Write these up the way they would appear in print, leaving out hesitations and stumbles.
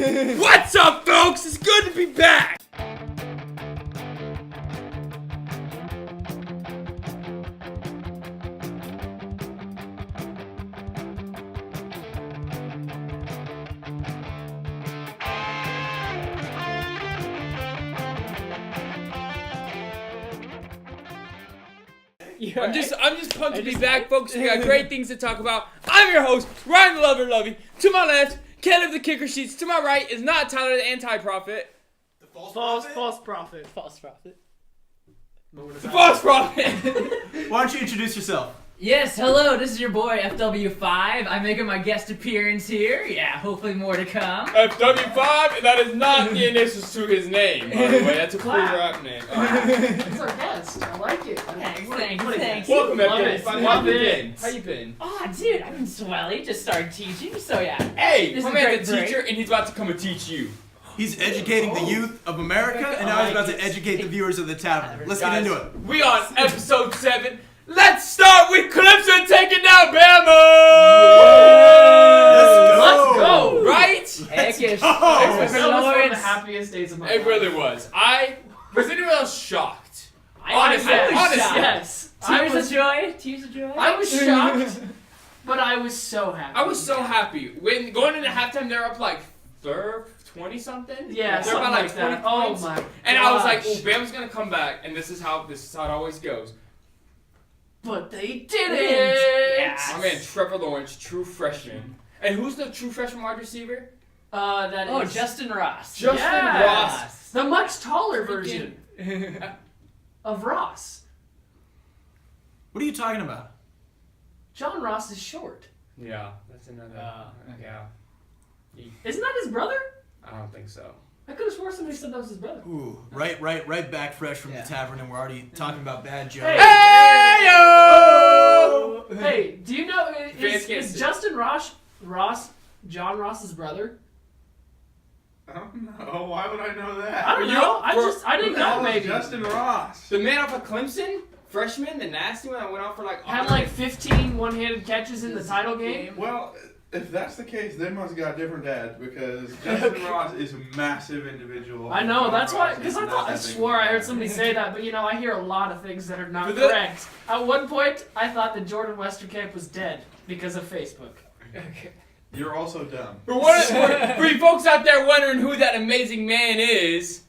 What's up, folks? It's good to be back. I'm just pumped to be back, folks. We got great things to talk about. I'm your host, Ryan the Lover Lovie. To my left, Caleb the Kicker Sheets. To my right is not Tyler the Anti-Prophet. The false prophet. The false prophet. Why don't you introduce yourself? Yes, hello, this is your boy FW5. I'm making my guest appearance here. Yeah, hopefully more to come. FW5, that is not the initials to his name, by the way. That's a cool rap name. It's our guest. I like it. Thanks. Welcome, Love FW5. it. How you been? How you been? Oh, dude, I've been swelly. Just started teaching, so yeah. Hey, This my is man's a great teacher, and he's about to come and teach you. He's educating the youth of America, and now he's about to educate the viewers of the Tavern. Let's get into it. We on episode 7. Let's start with Clemson taking down Bama! Let's go! Right? Heck yes. That was one of the happiest days of my life. It really was. Was anyone else shocked? Honestly. Yes. Tears of joy. I was shocked, but I was so happy. I was so happy. When going into halftime, they're up like 20 something. Yeah, they're about like 20 that. points. Oh my! And I was like, gosh. "Oh, Bama's gonna come back," and this is how it always goes. But they didn't. Yeah. My man Trevor Lawrence, true freshman. And who's the true freshman wide receiver? That is Oh, Justin Ross. Justin Ross. the much taller version of Ross. What are you talking about? John Ross is short. Yeah, that's another. Yeah, Isn't that his brother? I don't think so. I could have sworn somebody said that was his brother. Ooh, right back fresh from the Tavern, and we're already talking about bad jokes. Hey yo! Hey, do you know Fans can't is see. Justin John Ross's brother? I don't know. Why would I know that? I don't know. I didn't know. Maybe Justin Ross. The man off of Clemson, freshman, the nasty one that went off for like had like 15 one-handed catches in the title game. Well, if that's the case, they must have got different dads because Justin Ross is a massive individual. I know. John That's why. Ross Because is I not thought I that big swore of a I heard fan. somebody say that, but I hear a lot of things that are not But the- correct. At one point, I thought that Jordan Westerkamp was dead because of Facebook. You're also dumb. For you folks out there wondering who that amazing man is,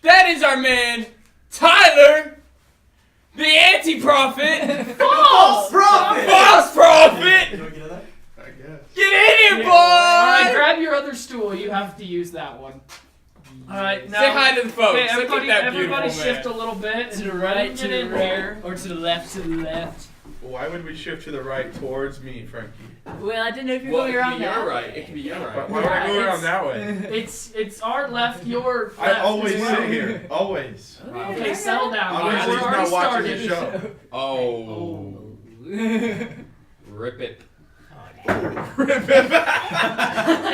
that is our man, Tyler, the Anti-Prophet. False prophet! False Prophet! You know what that? I guess. Get in here, boy! Alright, grab your other stool. You have to use that one. Alright, now. Say hi to the folks. Okay, Look at that everybody beautiful shift man. a little bit. To the and right, to get the in right, here. or to the left, to the left. Why would we shift to the right towards me, Frankie? Well, I didn't know if you were Well, it going can around be that your right. way. It can be your Why right. would I go Yeah, around that way? It's our left, your left. I always as well. sit here. Always. Okay, settle down. Obviously, We're he's already not watching the started. show. Oh. Rip it.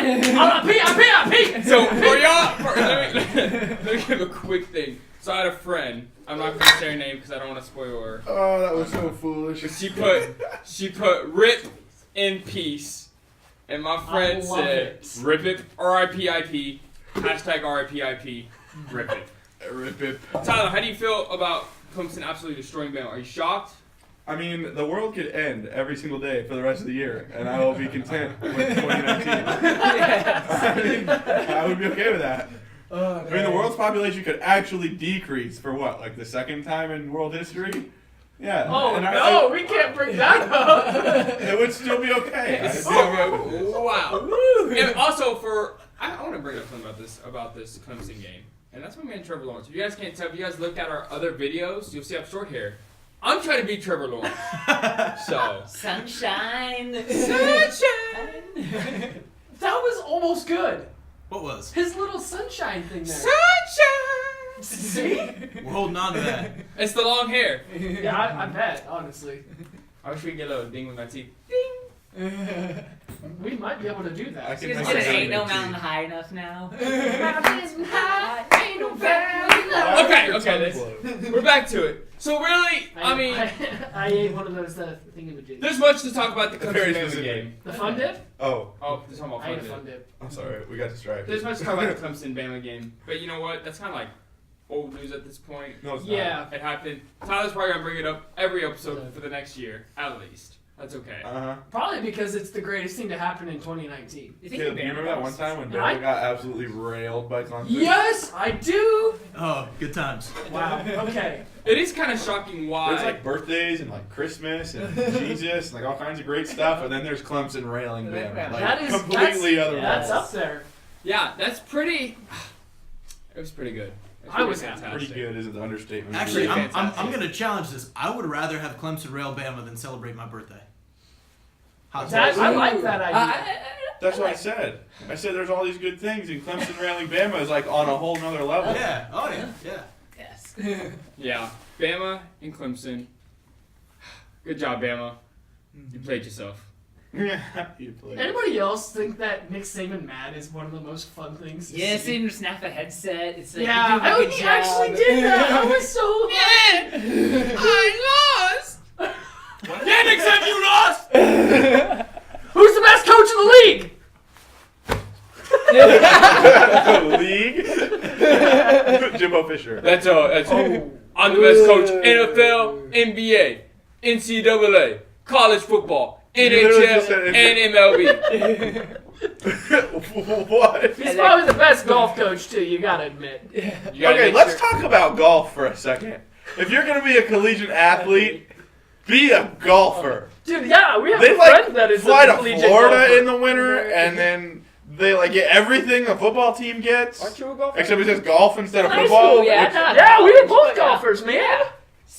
I pee. So, for y'all, let me give a quick thing. So, I had a friend. I'm not going to say her name because I don't want to spoil her. Oh, that was so foolish. But she put rip in peace, and my friend I love said it. rip it R-I-P-I-P hashtag R-I-P-I-P rip it. Rip it. Tyler, how do you feel about Clemson absolutely destroying Bama? Are you shocked? I mean, the world could end every single day for the rest of the year, and I will be content with 2019. I would be okay with that. I mean, the world's population could actually decrease for what, like the second time in world history? Yeah. Oh and no, we can't bring that up. it would still be okay. It's I'd be okay with this. wow. And also I want to bring up something about this Clemson game, and that's my man Trevor Lawrence. If you guys can't tell, if you guys look at our other videos, you'll see I have short hair. I'm trying to beat Trevor Lawrence. So Sunshine. That was almost good. What was? His little sunshine thing there. sunshine. See? We're holding on to that. It's the long hair. Yeah, I bet, honestly. I wish we could get a little ding with my teeth. We might be able to do I that. can Because make it that ain't no too. mountain high enough now. Ain't no valley low. Okay. We're back to it. So really, I mean, I ate one of those thingamajigs. there's much to talk about the Very Clemson specific. game. The fun dip? Oh, There's talking about I ate a fun fun dip. dip. I'm sorry. We got distracted. There's much to talk about the Clemson Bama game, but you know what? That's kind of like old news at this point. No, it's Yeah. It happened. Tyler's probably gonna bring it up every episode for the next year, at least. That's okay. not. Probably because it's the greatest thing to happen in 2019. You Caleb, do you remember that one time when I- Bama got absolutely railed by Clemson? Yes, I do. Oh, good times. Wow. Okay. It is kind of shocking why. There's like birthdays and like Christmas and Jesus and like all kinds of great stuff, and then there's Clemson railing Bama. Like That is completely other that's levels. up there. Yeah, that's pretty. It was pretty good. It I was fantastic. Pretty good is an understatement. Actually, Really I'm fantastic. going to challenge this. I would rather have Clemson rail Bama than celebrate my birthday. How's That, that? I like that idea. That's what I said. I said there's all these good things, and Clemson railing Bama is like on a whole nother level. Yeah. Oh, yeah. Yeah. Yes. Yeah, Bama and Clemson. Good job, Bama. You played yourself. Yeah, you played. Anybody else think that Nick Saban mad is one of the most fun things to Yeah, see? seeing him snap a headset. It's like, Yeah, you do a good he job. actually did that. I was so I lost! Yeah, Nick said you lost! Who's the best coach in the league? League. Jimbo Fisher. That's all. I'm the best coach. NFL, NBA, NCAA, college football, literally just NHL, said and MLB. What? He's probably the best golf coach too. You gotta admit. You gotta Okay, make let's sure- talk about golf for a second. If you're gonna be a collegiate athlete, be a golfer. Dude, yeah, we have They a friend like that is fly a to collegiate Florida golfer. in the winter, and then they like get everything a football team gets. Aren't you a golfer? Except it says golf instead of High football. school, yeah. which- not Yeah, we were college, both but yeah. golfers, man.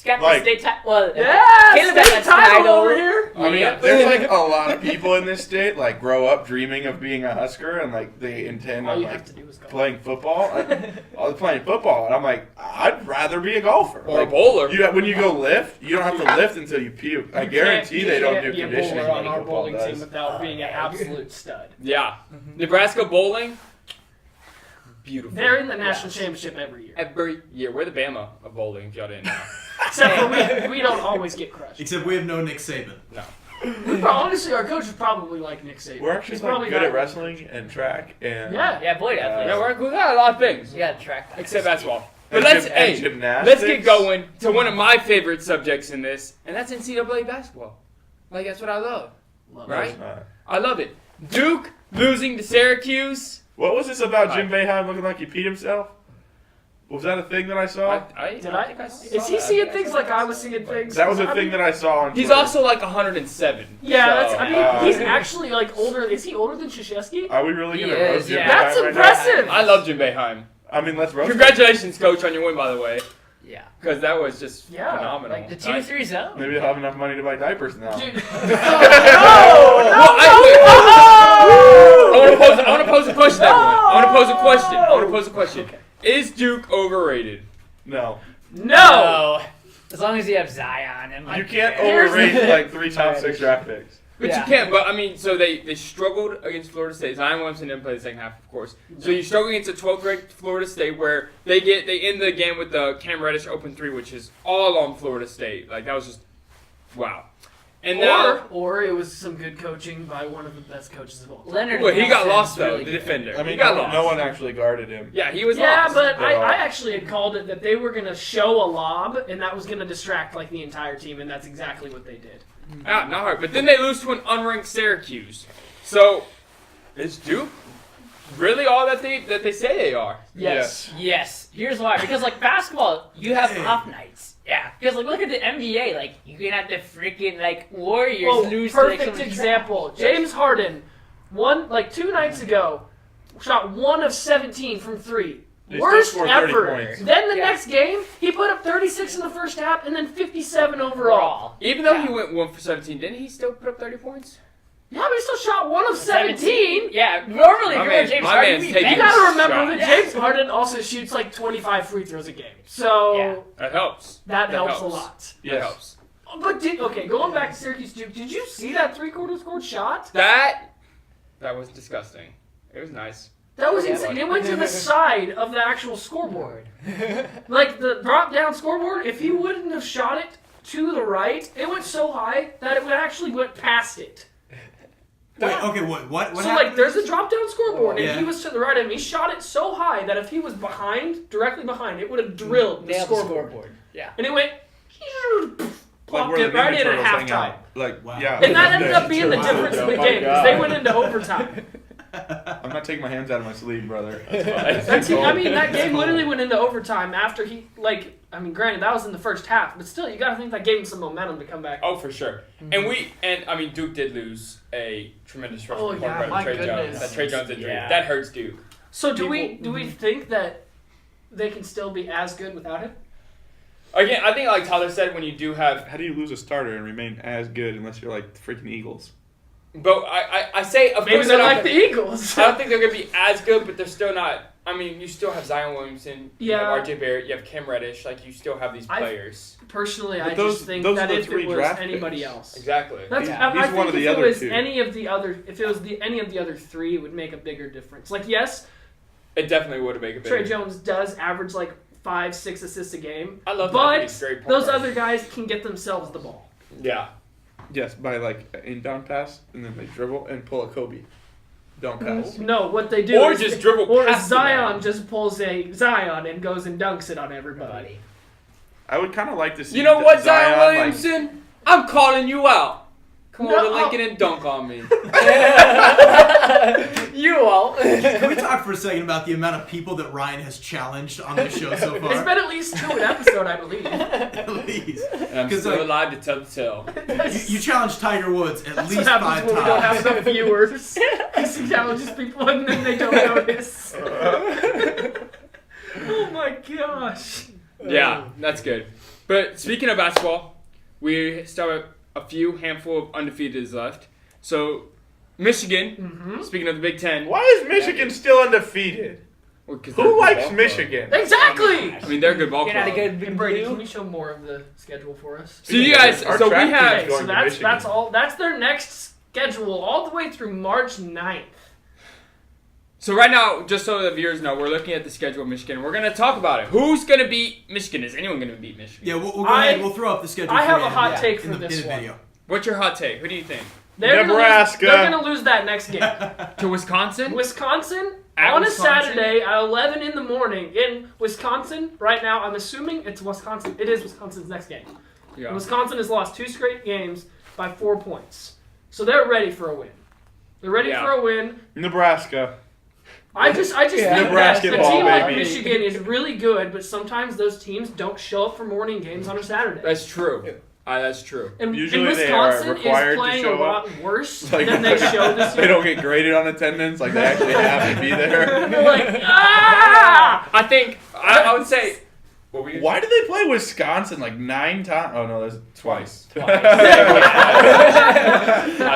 Got the Like- state title. Well, Yeah, Caleb got state that title title. over here. I mean, Yep. there's like a lot of people in this state like grow up dreaming of being a Husker, and like they intend All on you like have to do is golf. playing football. I was playing football, and I'm like, I'd rather be a golfer. Or a Like, bowler. when you go lift, you don't have to lift until you puke. I guarantee they don't do You can't be a conditioning bowler on like our football bowling team does. without being an absolute stud. Yeah. Nebraska bowling. Beautiful. They're in the national championship every year. Every year. We're the Bama of bowling, if y'all didn't know. Except for we don't always get crushed. Except we have no Nick Saban. Honestly, our coach is probably like Nick Saban. We're actually He's like probably good not- at wrestling and track and Yeah. Yeah, boy, definitely. Yeah, we got a lot of things. You got to track that. Except basketball. and But let's, gym- and hey, gymnastics. let's get going to one of my favorite subjects in this, and that's NCAA basketball. Like, that's what I love. Love No, Right? it's not. I love it. Duke losing to Syracuse. What was this about Jim Boeheim looking like he peed himself? Was that a thing that I saw? Did I? think saw Is he that. seeing things like I was seeing things? That was a I thing mean, that I saw on He's Twitter. also like 107. Yeah, so, that's. I mean, he's uh, actually like older. Is he older than Krzyzewski? Are we really gonna He roast is, Jim yeah. Boeheim That's right impressive. I love Jim Boeheim. I mean, let's roast him. Congratulations, coach, on your win, by the way, Yeah. because that was just Yeah, phenomenal. Like the 2-3 zone. Maybe he'll have enough money to buy diapers now. Dude. Well, I want to pose a question. I want to pose a question. Is Duke overrated? No. No. As long as you have Zion and like. You can't Here's- overrate like 3 top 6 draft picks. But Yeah. you can't. But I mean, so they struggled against Florida State. Zion Williamson didn't play the second half, of course. So you struggle against a 12th ranked Florida State, where they end the game with the Cam Reddish open 3, which is all on Florida State. Like that was just wow. And now, Or it was some good coaching by one of the best coaches of all time. Leonard. well, he got Hamilton's lost though, really the good. defender. I he mean, got no, lost. no one actually guarded him. Yeah, he was Yeah, lost. but They are. I actually had called it that they were going to show a lob, and that was going to distract like the entire team, and that's exactly what they did. Not hard. But then they lose to an unranked Syracuse. So is Duke really all that they say they are? Yes. Yes. Here's why. Because like basketball, you have off nights. Yeah. Because like look at the NBA. Like you can have the freaking like Warriors Oh, lose to like, perfect some example. James Harden, 2 nights ago, shot 1 of 17 from 3. They still Worst scored 30 ever. points. Then the Yeah. next game, he put up 36 in the first half and then 57 overall. Even though Yeah. he went 1 for 17, didn't he still put up 30 points? Yeah, but he still shot 1 of 17. Yeah. Normally, My if you're man- James my Harden, man's we taking You bench. gotta remember Shot. that James Harden also shoots like 25 free throws a game. So Yeah. That helps. that helps a helps. lot. That helps. But going back to Syracuse Duke, did you see that 3-quarter scored shot? That was disgusting. It was nice. That was insane. It went to the side of the actual scoreboard. Like the drop-down scoreboard, if he wouldn't have shot it to the right, it went so high that it actually went past it. Wait, okay, what So, happened? like, there's a drop-down scoreboard, and Yeah. he was to the right of him. He shot it so high that if he was directly behind, it would have drilled the Nailed scoreboard. Yeah. And it went, plopped where it the right Ninja in at Turtles hang halftime. out. Like, Wow. yeah. And that ended up being the difference in the Oh my game, because they God. went into overtime. I'm not taking my hands out of my sleeve, brother. I mean, that game literally went into overtime after he, like, I mean, granted, that was in the first half, but still, you gotta think that gave him some momentum to come back. Oh, for sure. And I mean, Duke did lose a tremendous freshman Oh, point yeah, guard, my Trey goodness. Jones. That Trey Jones injury. Yeah. That hurts Duke. So do we think that they can still be as good without him? Again, I think like Tyler said, when you do have, How do you lose a starter and remain as good unless you're like the freaking Eagles? but I say of Maybe course they're not like the Eagles. I don't think they're gonna be as good, but they're still not. I mean, you still have Zion Williamson, you Yeah. have R.J. Barrett, you have Cam Reddish. Like you still have these players. Personally, But I those- just think those that are the if three it was draft anybody picks. else. Exactly. That's, Yeah. I He's think one of if the it other was two. any of the other, if it was any of the other three, it would make a bigger difference. Like, yes, It definitely would have made a big. Trey Jones does average like 5-6 assists a game, I love that. but He's a great point those guard. other guys can get themselves the ball. Yeah. Yes, by like an inbound pass and then they dribble and pull a Kobe. Don't pass. No, what they do Or is just dribble or past the Zion man. just pulls a Zion and goes and dunks it on everybody. I would kind of like to see. You know what, Zion like, Williamson? I'm calling you out. Come on No. to Lincoln and dunk on me. You won't. Can we talk for a second about the amount of people that Ryan has challenged on this show so It's far? been at least 2 an episode, I believe. Please. And I'm 'Cause, still like, alive to tell the tale. You challenged Tiger Woods at That's least what 5 happens when we don't have times. enough viewers. He challenges people and then they don't notice. Oh my gosh. Yeah, that's good. But speaking of basketball, we still have a handful of undefeateds left. So, Michigan, speaking of the Big Ten. Why is Michigan still undefeated? Well, 'cause they're a Who good likes ball club. Michigan? Exactly! I mean, they're a good ball Get club. out a good Hey, big Brady, blue. can you show more of the schedule for us? So you guys, Our so we track team have. is going So to that's Michigan. all. That's their next schedule, all the way through March 9th. So right now, just so the viewers know, we're looking at the schedule of Michigan. We're going to talk about it. Who's going to beat Michigan? Is anyone going to beat Michigan? Yeah, we'll go ahead. We'll throw up the schedule. I for have you a hot in- take in for the- this in the one. video. What's your hot take? Who do you think? Nebraska. They're gonna lose that next game. To Wisconsin? Wisconsin At on Wisconsin? a Saturday at 11 in the morning in Wisconsin. Right now, I'm assuming it's Wisconsin. It is Wisconsin's next game. Yeah. Wisconsin has lost 2 straight games by 4 points, so they're ready for a win. They're ready Yeah. for a win. Nebraska. I just think Nebraska that a ball, team like baby. Michigan is really good, but sometimes those teams don't show up for morning games on a Saturday. That's true. That's true. And Usually and they are Wisconsin required is to playing a show lot up. worse Like, than they showed this They year. don't get graded on attendance. Like they actually have to be there. They're like, ah! I think, I would say, what were you Why did they play Wisconsin like 9 times? Oh no, that's twice. I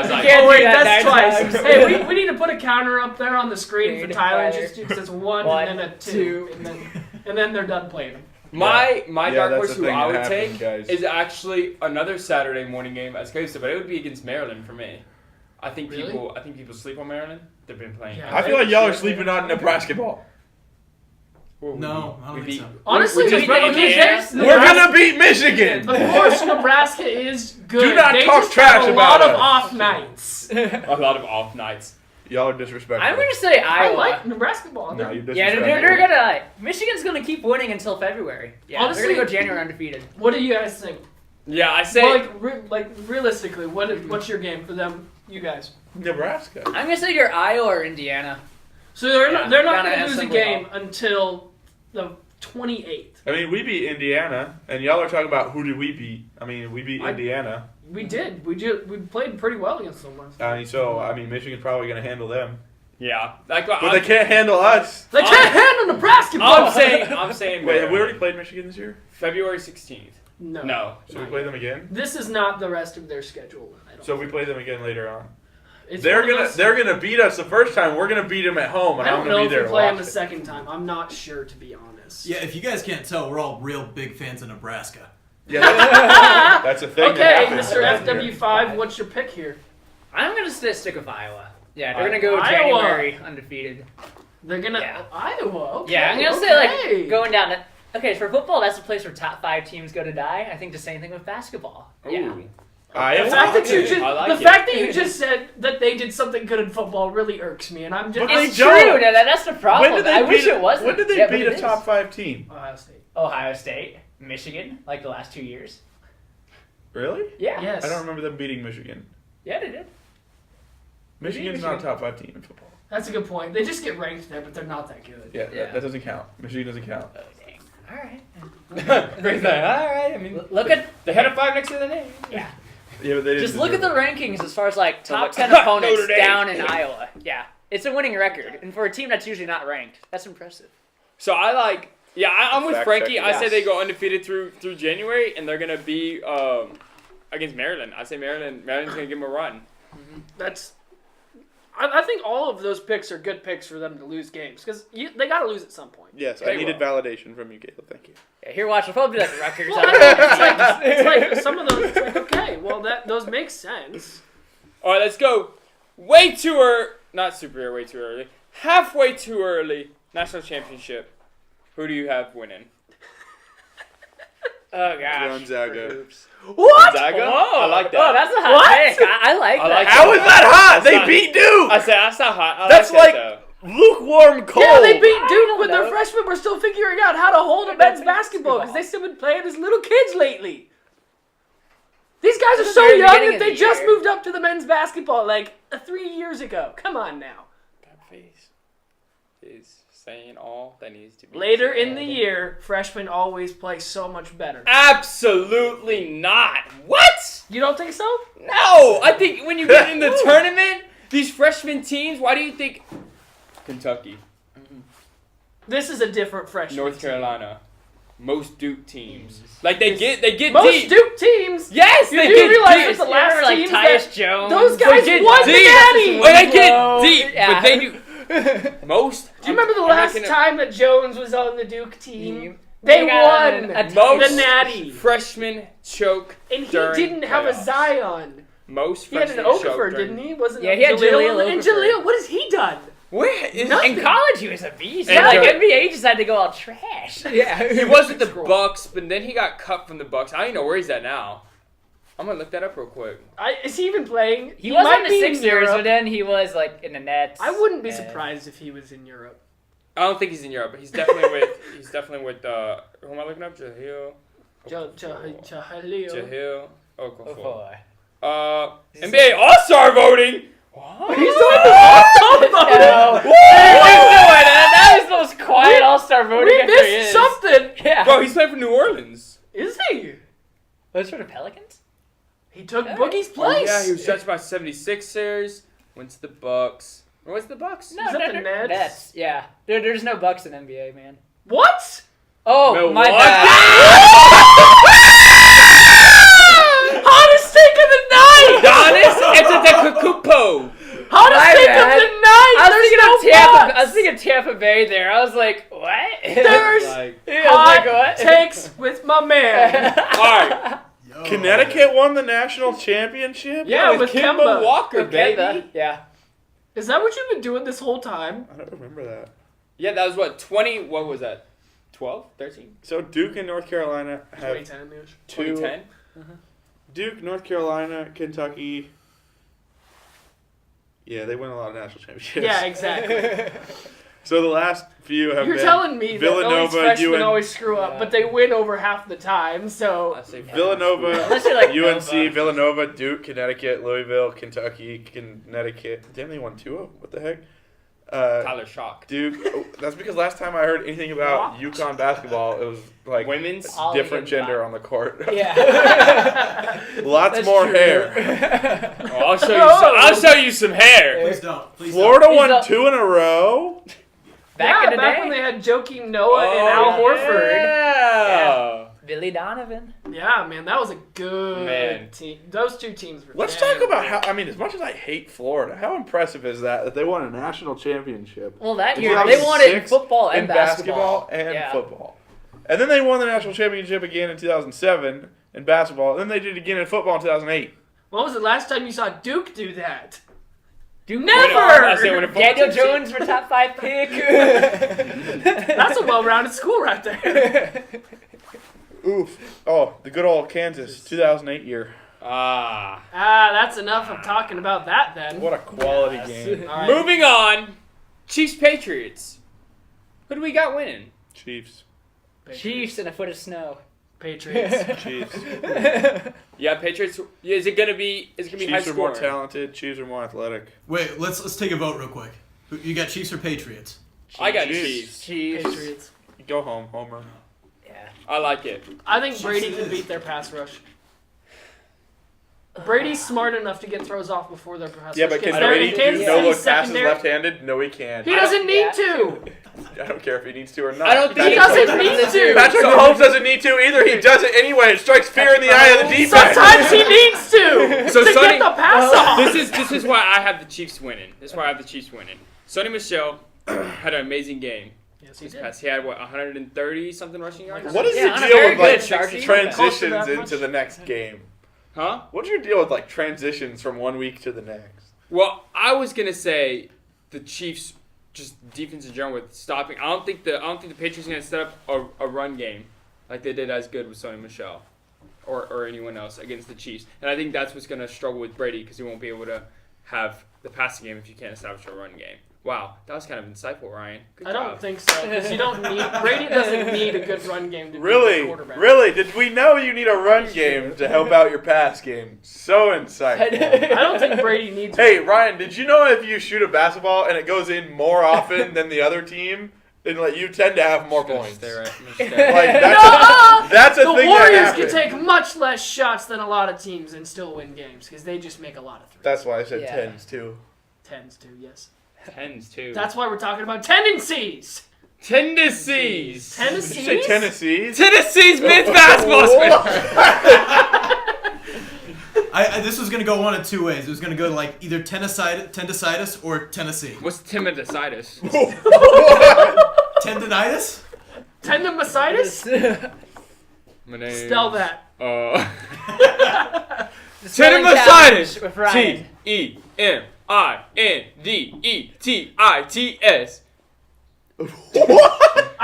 was like, Can't Oh wait, do that that's 9 twice. times. Hey, we need to put a counter up there on the screen for Need a Tyler. fire. Just says 1 1, and then a 2, 2. and then they're done playing them. my Yeah, dark that's horse the who thing I that would happens, take guys. is actually another Saturday morning game as Costa, but it would be against Maryland for me. I think Really? people sleep on Maryland. They've been playing. Yeah. I feel like y'all are sleeping on Nebraska ball. Well, No, I don't think so. Honestly, we just beat Indiana. We're gonna beat Michigan. Of course, Nebraska is good. Do not they talk just trash have a about lot of us. off nights. a lot of off nights. Y'all are disrespectful. I'm gonna say I Iowa. like Nebraska ball. No, you're Yeah, disrespectful. they're gonna. Michigan's gonna keep winning until February. Yeah, Honestly- they're gonna go January undefeated. What do you guys think? Yeah, I say. Well, like realistically, what's your game for them? You guys. Nebraska. I'm gonna say either Iowa or Indiana. So they're Yeah, not gotta going to have lose a somebody game until the 28th. I mean, we beat Indiana, and y'all are talking about who did we beat. I mean, we beat I- Indiana. We did. We played pretty well against them last time. I mean, Michigan's probably gonna handle them, Yeah, like but they can't handle us. They can't handle Nebraska ball. I'm saying. Wait, have we Maryland. already played Michigan this year? February 16th. No. No. So we play them again. This is not the rest of their schedule. I don't So we think. play them again later on. It's They're one of gonna those- they're gonna beat us the first time. We're gonna beat them at home, and I I'm don't gonna know be if there we to play them watch the it. second time. I'm not sure, to be honest. Yeah, if you guys can't tell, we're all real big fans of Nebraska. Yeah, that's a thing. Okay, that happens Mr. around here. FW5, what's your pick here? I'm gonna stick with Iowa. Yeah, they're gonna go Iowa. January undefeated. They're gonna Iowa. Okay, Yeah, I'm gonna say like going down. Okay, for football, that's the place where top 5 teams go to die. I think the same thing with basketball. Yeah. Ooh. The fact that you just, I like fact that you just said that they did something good in football really irks me, and I'm just. But they It's don't. true. That's the problem. I wish it wasn't. When did they Yeah, beat but a it top is. 5 team? Ohio State. Ohio State, Michigan, like the last 2 years. Really? Yeah. Yes. I don't remember them beating Michigan. Yeah, they did. Michigan's not a top 5 team in football. That's a good point. They just get ranked there, but they're not that good. Yeah, Yeah. That doesn't count. Michigan doesn't count. Oh, dang. All right. Great thing. All right. I mean, Look at they had a 5 next to the name. yeah. Yeah, but they didn't. Just look at the deserve rankings as far as like top like, 10 opponents Notre Dame. down in Iowa. Yeah, it's a winning record, and for a team that's usually not ranked, that's impressive. So I like. Yeah, I'm with Fact Frankie. check, I say yes. they go undefeated through January, and they're gonna be against Maryland. I say Maryland's gonna give them a run. That's. I think all of those picks are good picks for them to lose games because they got to lose at some point. it. Yes, They I needed will. validation from you, Caleb. Thank you. Yeah, here, watch. I'll probably be like Rutgers. Well, I mean, it's like some of those. It's like, okay, well those make sense. All right, let's go. Way too early. Not super way too early. Halfway too early. National championship. Who do you have winning? Oh gosh. Gonzaga. What? Gonzaga? Whoa. I like that. Oh, that's a hot What? pick. I like I that. like How is that hot? That's They not- beat Duke. I said that's not hot. I That's like, like- that, Lukewarm cold. Yeah, they beat I Duke don't when their know. freshmen were still figuring out how to hold a men's basketball because they still been playing as little kids lately. These guys are This is so the very young beginning that of they the just year. moved up to the men's basketball like 3 years ago. Come on now. though. That face is saying all that needs to be Later said. in the year, freshmen always play so much better. Absolutely not. What? You don't think so? No, I think when you get in the tournament, these freshman teams. Why do you think Kentucky, This is a different freshman North team. Carolina, most Duke teams, like they get Most deep. Duke teams. Yes, You they do get realize deep. that the last like teams Tyus that- Jones. Those They guys get won the deep. Natty. Well, they get Whoa. deep, Yeah. but they do most. Do you remember the I'm last making a- time that Jones was on the Duke team? Team. They They got won a most the Natty. freshmen choke And he during didn't have a playoffs. Zion. Most He had freshmen an choke Okafor, during- didn't he? Wasn't Yeah, it he had Jaleel? Jaleel And Okafor. Jaleel, what has he done? Where is Nothing. In college, he was a beast. And Like Joe- NBA just had to go all trash. Yeah, He was with the Bucks, but then he got cut from the Bucks. I don't even know where he's at now. I'm gonna look that up real quick. Is he even playing? He wasn't might in the be in Sixers, Europe. but then he was like in the Nets. I wouldn't be and- surprised if he was in Europe. I don't think he's in Europe, but he's definitely with. He's definitely with. Who am I looking up? Jahil. Jaleel. Jahil. Oh Okafor. boy. NBA All-Star voting. What? He's on the All-Star No. voting. That was the most quiet All-Star voting We ever is. missed something. Yeah. Bro, he's playing for New Orleans. Is he? Those for the Pelicans? He took Yeah. Boogie's place. Yeah, he was judged by 76ers. Went to the Bucks. Or what's the Bucks? Is that the Nets? Yeah. There's no Bucks in NBA, man. What? Oh, my Milwaukee. bad. Hottest take of the night. Giannis Antetokounmpo. Hottest My take bad. of the night. I was There's thinking no of Tampa. Bucks. I was thinking Tampa Bay there. I was like, what? There's Like, Yeah, I was hot like, what? takes with my man. all right. Yo. Connecticut won the national championship? Yeah, with with Kemba Kemba. Walker, Okay, baby. yeah. Is that what you've been doing this whole time? I don't remember that. Yeah, that was what, 20, what was that? 12? 13? So Duke and North Carolina have 2010-ish. two. 2010? Duke, North Carolina, Kentucky. Yeah, they win a lot of national championships. Yeah, exactly. So the last few have You're been telling me that all these Villanova, freshmen UN, always screw up, Yeah. but they win over half the time. So I say Villanova, Unless you're like UNC, Nova. Villanova, Duke, Connecticut, Louisville, Kentucky, Connecticut. Damn, they won 2-0. What the heck? Tyler Shock. Duke. Oh, that's because last time I heard anything about UConn basketball, it was like Women's? All different against gender five. on the court. Yeah. Lots That's more true. hair. Oh, I'll show you some hair. Please don't. Please Florida He's won up. 2 in a row. Back in the back day. when they had Joakim Noah and Al Horford. Yeah. Billy Donovan. Yeah, man, that was a good Man. team. Those two teams were. Let's dang talk about good. how, I mean, as much as I hate Florida, how impressive is that they won a national championship Well, that In year they won it in 2006 football and in basketball and yeah. football. And then they won the national championship again in 2007 in basketball. And then they did it again in football in 2008. When was the last time you saw Duke do that? Never! Daniel Jones for top 5 pick. That's a well-rounded school right there. Oof. Oh, the good old Kansas 2008 year. That's enough of talking about that then. What a quality game. All right. Moving on. Chiefs Patriots. Who do we got winning? Chiefs. Chiefs and a foot of snow. Patriots. Chiefs. Yeah, Patriots. Is it gonna be high Chiefs are more scoring? talented. Chiefs are more athletic. Wait, let's take a vote real quick. You got Chiefs or Patriots? I got Chiefs. Chiefs. Patriots. Go home, Homer. Yeah. I like it. I think Brady can beat their pass rush. Brady's smart enough to get throws off before their pass Yeah, rush but can gets there. Brady Kansas do no-look City's passes secondary- left-handed? No, he can't. He doesn't need to. I don't care if he needs to or not. I don't think He doesn't need to. Patrick Mahomes doesn't need to either. He does it anyway. It strikes fear in the eye of the defense. Sometimes he needs to. So to Sonny- get the pass off. This is why I have the Chiefs winning. Sonny Michel had an amazing game. Yes, he This did. pass. He had 130 something rushing yards. What is Yeah, the on a deal very with like good Chargers transitions defense. into the next game? Huh? What's your deal with like transitions from one week to the next? Well, I was gonna say the Chiefs just defense in general with stopping. I don't think the Patriots are gonna set up a run game like they did as good with Sonny Michel or anyone else against the Chiefs. And I think that's what's gonna struggle with Brady because he won't be able to have the passing game if you can't establish a run game. Wow, that was kind of insightful, Ryan. Good I job. don't think so. Because you don't need Brady doesn't need a good run game to be a Really? quarterback. Really? Did we know you need a run game to help out your pass game? So insightful. I don't think Brady needs. Hey, Ryan, did you know if you shoot a basketball and it goes in more often than the other team, then like you tend to have more points? Stay right. Like that's a The thing Warriors that can happens. take much less shots than a lot of teams and still win games because they just make a lot of threes. That's why I said Yeah. tens too. Tends to, yes. Tens too. That's why we're talking about tendencies. Tendencies. Did you say Tennessee's? Tennessee? Tennessee's men's basketball. This was gonna go one of two ways. It was gonna go like either tendicitis or Tennessee. What's timidicitis? Tendinitis? Tendinositis? My name. Spell that. Spelling Tendinitis. challenge with Ryan. T-E-M-I-N-D-E-T-I-T-S. I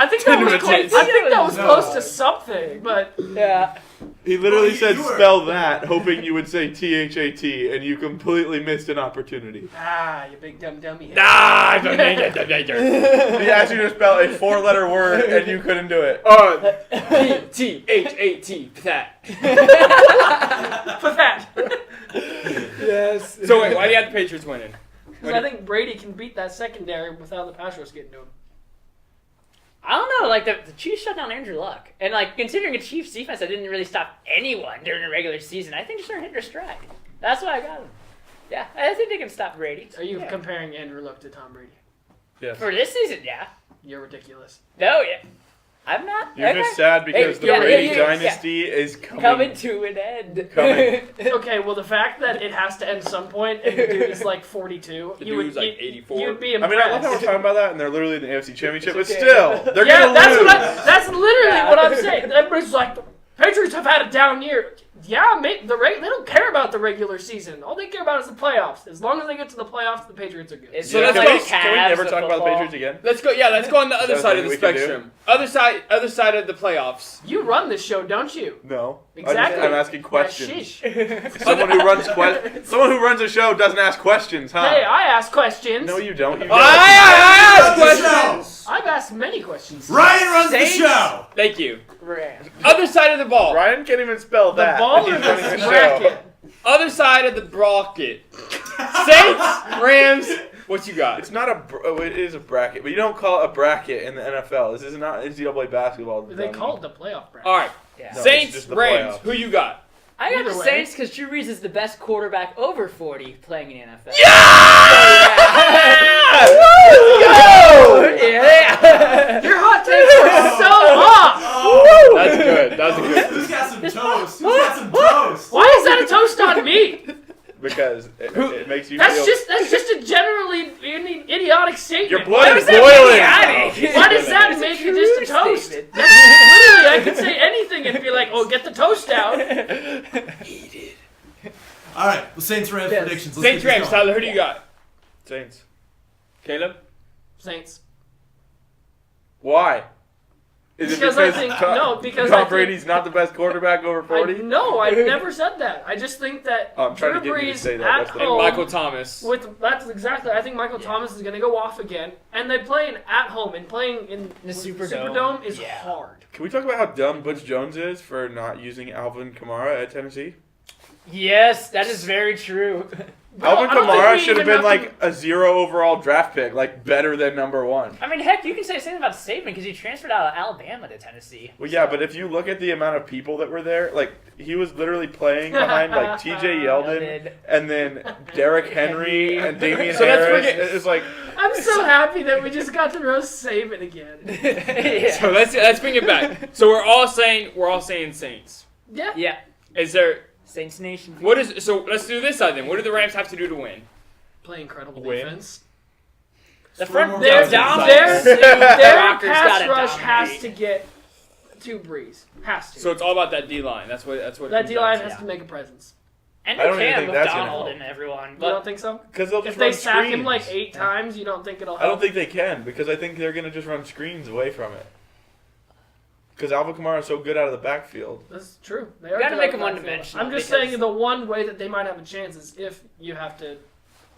think that was close. I think that was No. close to something, but Yeah. He literally Well, said you were- spell that, hoping you would say T-H-A-T, and you completely missed an opportunity. you big dumb dummy. He asked you to spell a four-letter word, and you couldn't do it. T-H-A-T. That. For that. Yes. So wait, why do you have the Patriots winning? Because I think Brady can beat that secondary without the pass rush getting to him. I don't know, like the Chiefs shut down Andrew Luck. And like considering a Chiefs defense that didn't really stop anyone during the regular season, I think they're starting to hit their stride. That's why I got them. Yeah, I think they can stop Brady. Are you Yeah. comparing Andrew Luck to Tom Brady? Yes. For this season, yeah. You're ridiculous. No, yeah. I'm not. You're Okay. just sad because the yeah, Brady yeah. dynasty is Coming to an end. Coming. Okay, well the fact that it has to end some point and the dude is like 42, The you would dude's like 84. You'd be I mean, I love how we're impressed. talking about that, and they're literally in the AFC Championship, It's but okay. still, they're Yeah, gonna that's lose. that's literally Yeah. what I'm saying. Everybody's like, the Patriots have had a down year. Yeah, they don't care about the regular season. All they care about is the playoffs. As long as they get to the playoffs, the Patriots are good. It's So just let's like go- the Can we Cavs never of talk about the football. Patriots again? Let's go on the other Is that side of something the we can do? spectrum. Other side of the playoffs. You run this show, don't you? No. Exactly. I'm asking Yeah, questions. shish. Someone who runs a show doesn't ask questions, huh? Hey, I ask questions. No, you don't. You I Runs ask the questions. I've asked many questions. Ryan runs Saints? the show. Thank you. Rams. Other side of the ball. Ryan can't even spell The that. ball He's or running the the bracket? Other side of the bracket. Saints, Rams. What you got? It's not it is a bracket, but you don't call it a bracket in the NFL. This is not NCAA basketball. They call it the playoff bracket. All right. Yeah. No. it's Saints, just the Rams. playoffs. Who you got? I got Either the way. Saints because Drew Brees is the best quarterback over 40 playing in the NFL. Yeah! Your hot takes are so off. That's good. That's a good. Who's got some toast? Who's got some toast? Why is that a toast on me? Because it makes you That's feel. just a generally idiotic statement. Your blood is Why boiling. Why does that It's a make you true just a toast? statement. Literally, I could say anything and be like, "Oh, get the toast out." All right, well, Saints Rams Yes. predictions. Let's Saints, get this Rams. going. Tyler, who do you got? Saints. Caleb? Saints. Why? Is it Because I think Tom Brady's not the best quarterback over 40? No, I never said that. I just think that I'm trying to Drew get you to Brees say that. at That's the- And home Michael Thomas. that's exactly. I think Michael Thomas is going to go off again, and they playing at home and playing in The Superdome. Superdome is Yeah. hard. Can we talk about how dumb Butch Jones is for not using Alvin Kamara at Tennessee? Yes, that is very true. Bro, Alvin I don't think Kamara we should have even been like a 0 overall draft pick, like better than number 1. I mean, heck, you can say the same about Saban because he transferred out of Alabama to Tennessee. Well, yeah, but if you look at the amount of people that were there, like he was literally playing behind like T.J. Yeldon and then Derrick Henry and Damian So let's Harris. forget- It's like I'm so happy that we just got to roast Saban again. Yeah. So let's bring it back. So we're all saying Saints. Yeah. Yeah. Is there Saints Nation. so let's do this side then. What do the Rams have to do to win? Play incredible Win. defense. The front Their down pass Rockers gotta rush has dominate. to get to Breeze. Has to. So it's all about that D line. That's what. that it comes D line down has to. to make a presence. And I they don't even can think with that's gonna Donald help. and everyone. You But don't think so? because they'll just If they run sack him screens. like 8 times, you don't think it'll help? I don't think they can because I think they're gonna just run screens away from it. Because Alvin Kamara is so good out of the backfield. That's true. They You are gotta good make out them of the backfield. one-dimensional I'm just because- saying the one way that they might have a chance is if you have to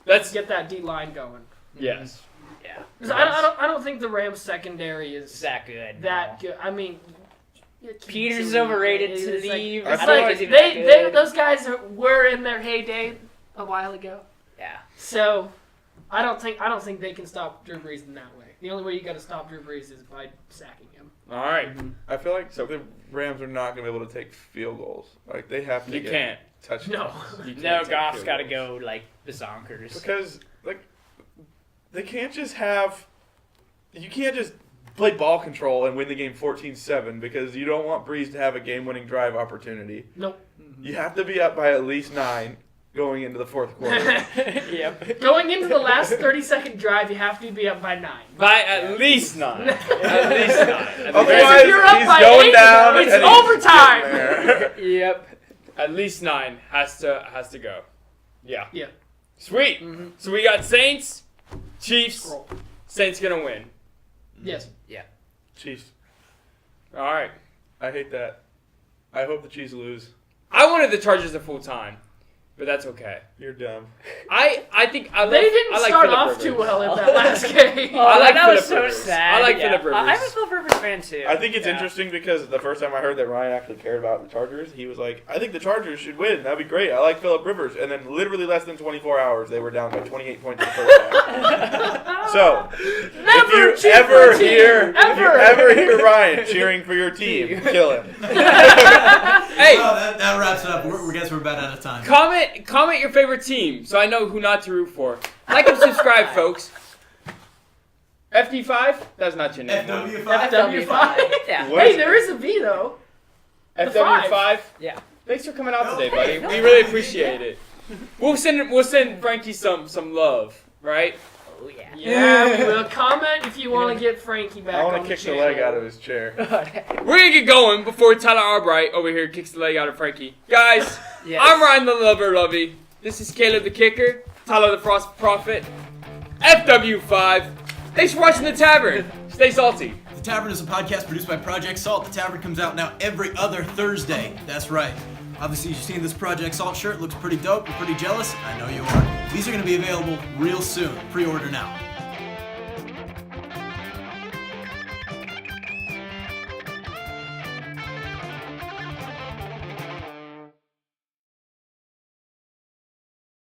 Let's get that D line going. yes. yeah, 'Cause I don't think the Rams secondary it's is that good. that good. I mean, Peters is overrated to It's like- leave. It's I feel like like he's even that they good. those guys were in their heyday a while ago. Yeah. So I don't think they can stop Drew Brees in that way. The only way you got to stop Drew Brees is by sacking him. All right. I feel like the Rams are not gonna be able to take field goals. Like they have to. You get can't. touchdowns. No. You can't No, take Goff's field got to goals. go like the zonkers. Because like they can't just have. You can't just play ball control and win the game 14-7 because you don't want Breeze to have a game-winning drive opportunity. Nope. You have to be up by at least 9 going into the fourth quarter. Yep. Going into the last 30-second drive, you have to be up by 9. By at least 9. At least 9. At the Because very- Otherwise, if you're up he's by going 8, down it's and he's overtime. getting there. Yep. At least 9 has to go. Yeah. Yeah. Sweet. So we got Saints, Chiefs. Scroll. Saints gonna win. Yes. Chiefs. All right. I hate that. I hope the Chiefs lose. I wanted the Chargers the full time, but that's okay. You're dumb. I think I love, They didn't I like start Phillip off Rivers. too well in that last game. Oh, I like that was Phillip so Rivers. sad. I like yeah. Phillip Rivers. I'm a Phillip Rivers fan too. I think it's Yeah. interesting because the first time I heard that Ryan actually cared about the Chargers, he was like, I think the Chargers should win. That'd be great. I like Phillip Rivers. And then literally less than 24 hours, they were down by 28 points in the first half. So, Never if cheer you for a ever team. hear Ever. Ryan cheering for your team, kill him. Hey, Well, that wraps it up. We guess we're about out of time. comment your favorite team so I know who not to root for. Like and subscribe, folks. FD5? That's not your name. FW5. FW5. Yeah. What? Hey, there is a V though. The FW5? Yeah. Thanks for coming out No, today, hey, buddy. no We really problem. appreciate it. We'll send Frankie some love, right? Oh yeah. Yeah, we will. Comment if you want to get Frankie back I on want to the kick the channel. leg out of his chair. We're gonna get going before Tyler Albright over here kicks the leg out of Frankie. Guys, Yes. I'm Ryan the Lover Lovey. This is Caleb the Kicker, Tyler the Frost Prophet, FW5. Thanks for watching The Tavern. Stay salty. The Tavern is a podcast produced by Project Salt. The Tavern comes out now every other Thursday. That's right. Obviously, you've seen this Project Salt shirt. Looks pretty dope. You're pretty jealous. I know you are. These are going to be available real soon. Pre-order now.